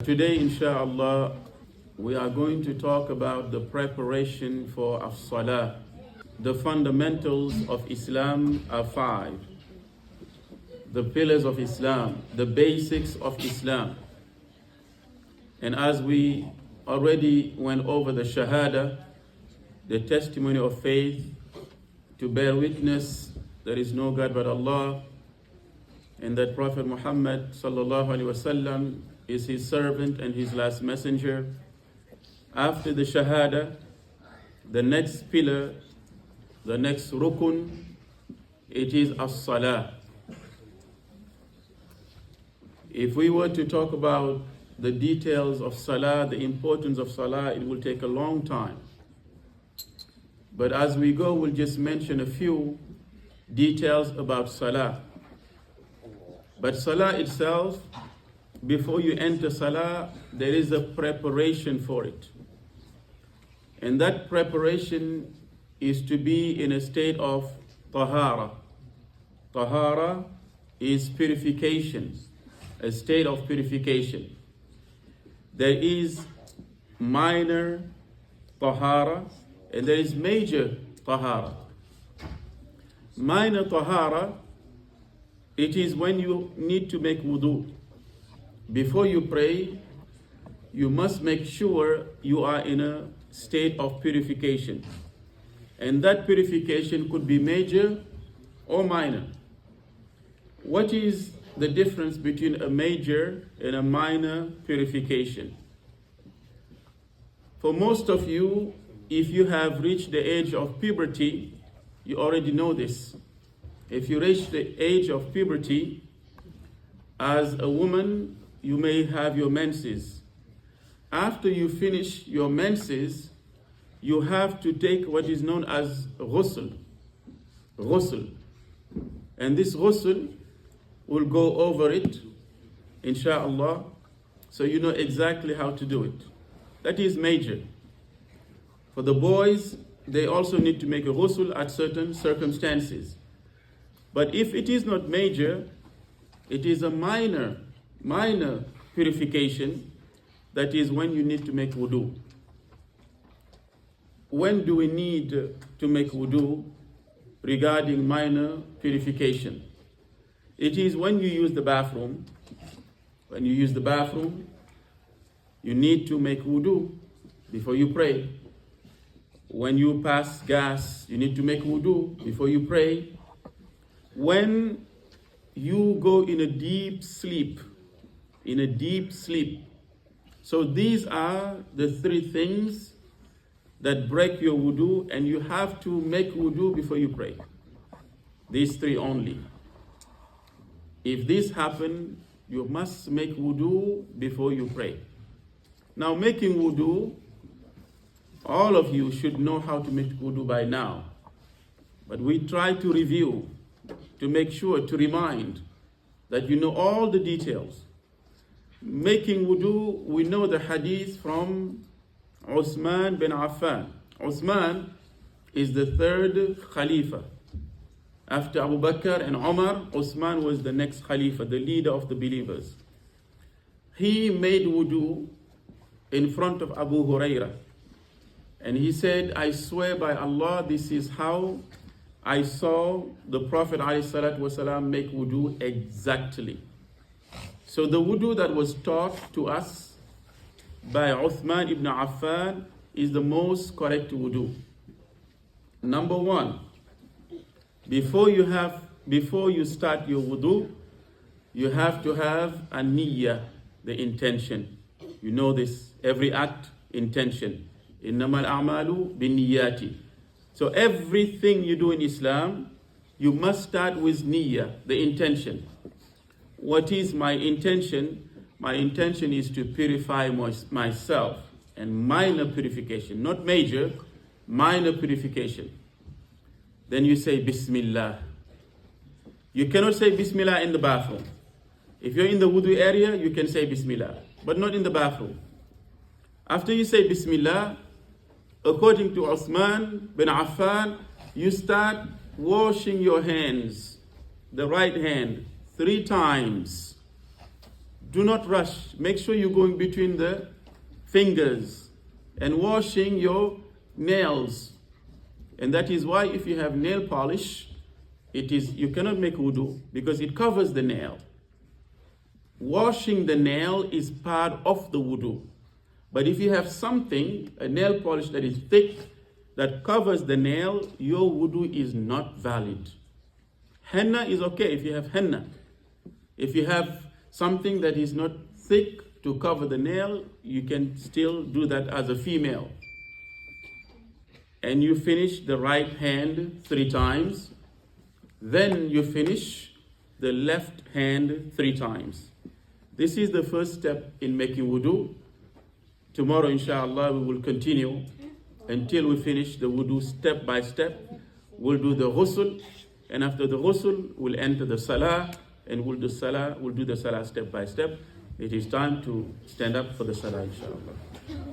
Today, inshallah, we are going to talk about the preparation for as-salah. The fundamentals of Islam are 5. The pillars of Islam, the basics of Islam. And as we already went over the shahada, the testimony of faith, to bear witness there is no God but Allah, and that Prophet Muhammad sallallahu alaihi wasallam is his servant and his last messenger. After the shahada, the next pillar, the next rukun, it is as-salah. If we were to talk about the details of salah, the importance of salah, it will take a long time. But as we go, we'll just mention a few details about salah. But salah itself, before you enter salah, there is a preparation for it. And that preparation is to be in a state of tahara. Tahara is purification, a state of purification. There is minor tahara and there is major tahara. Minor tahara, it is when you need to make wudu. Before you pray, you must make sure you are in a state of purification. And that purification could be major or minor. What is the difference between a major and a minor purification? For most of you, if you have reached the age of puberty, you already know this. If you reach the age of puberty, as a woman, you may have your menses. After you finish your menses, you have to take what is known as ghusl. Ghusl. And this ghusl will go over it, inshallah, so you know exactly how to do it. That is major. For the boys, they also need to make a ghusl at certain circumstances. But if it is not major, it is a minor purification. That is when you need to make wudu. When do we need to make wudu regarding minor purification? It is when you use the bathroom. When you use the bathroom, you need to make wudu before you pray. When you pass gas, you need to make wudu before you pray. When you go in a deep sleep, So these are the 3 things that break your wudu, and you have to make wudu before you pray. These 3 only. If this happens, you must make wudu before you pray. Now, making wudu, all of you should know how to make wudu by now. But we try to review, to make sure, to remind that you know all the details. Making wudu, we know the hadith from Uthman bin Affan. Uthman is the 3rd Khalifa. After Abu Bakr and Umar, Uthman was the next Khalifa, the leader of the believers. He made wudu in front of Abu Huraira. And he said, I swear by Allah, this is how I saw the Prophet ﷺ make wudu exactly. So the wudu that was taught to us by Uthman ibn Affan is the most correct wudu. Number 1, before you start your wudu, you have to have a niyyah, the intention. You know this, every act, intention. Innamal a'malu binniyati. So everything you do in Islam, you must start with niyyah, the intention. What is my intention? My intention is to purify myself, and minor purification, not major, minor purification. Then you say Bismillah. You cannot say Bismillah in the bathroom. If you're in the wudu area, you can say Bismillah, but not in the bathroom. After you say Bismillah, according to Uthman bin Affan, you start washing your hands, the right hand, 3 times. Do not rush. Make sure you're going between the fingers and washing your nails. And that is why if you have nail polish, you cannot make wudu because it covers the nail. Washing the nail is part of the wudu. But if you have something, a nail polish that is thick, that covers the nail, your wudu is not valid. Henna is okay if you have henna. If you have something that is not thick to cover the nail, you can still do that as a female. And you finish the right hand 3 times. Then you finish the left hand 3 times. This is the first step in making wudu. Tomorrow, inshallah, we will continue until we finish the wudu step by step. We'll do the ghusl, and after the ghusl, we'll enter the salah, and we'll do the salah step by step. It is time to stand up for the salah, inshallah.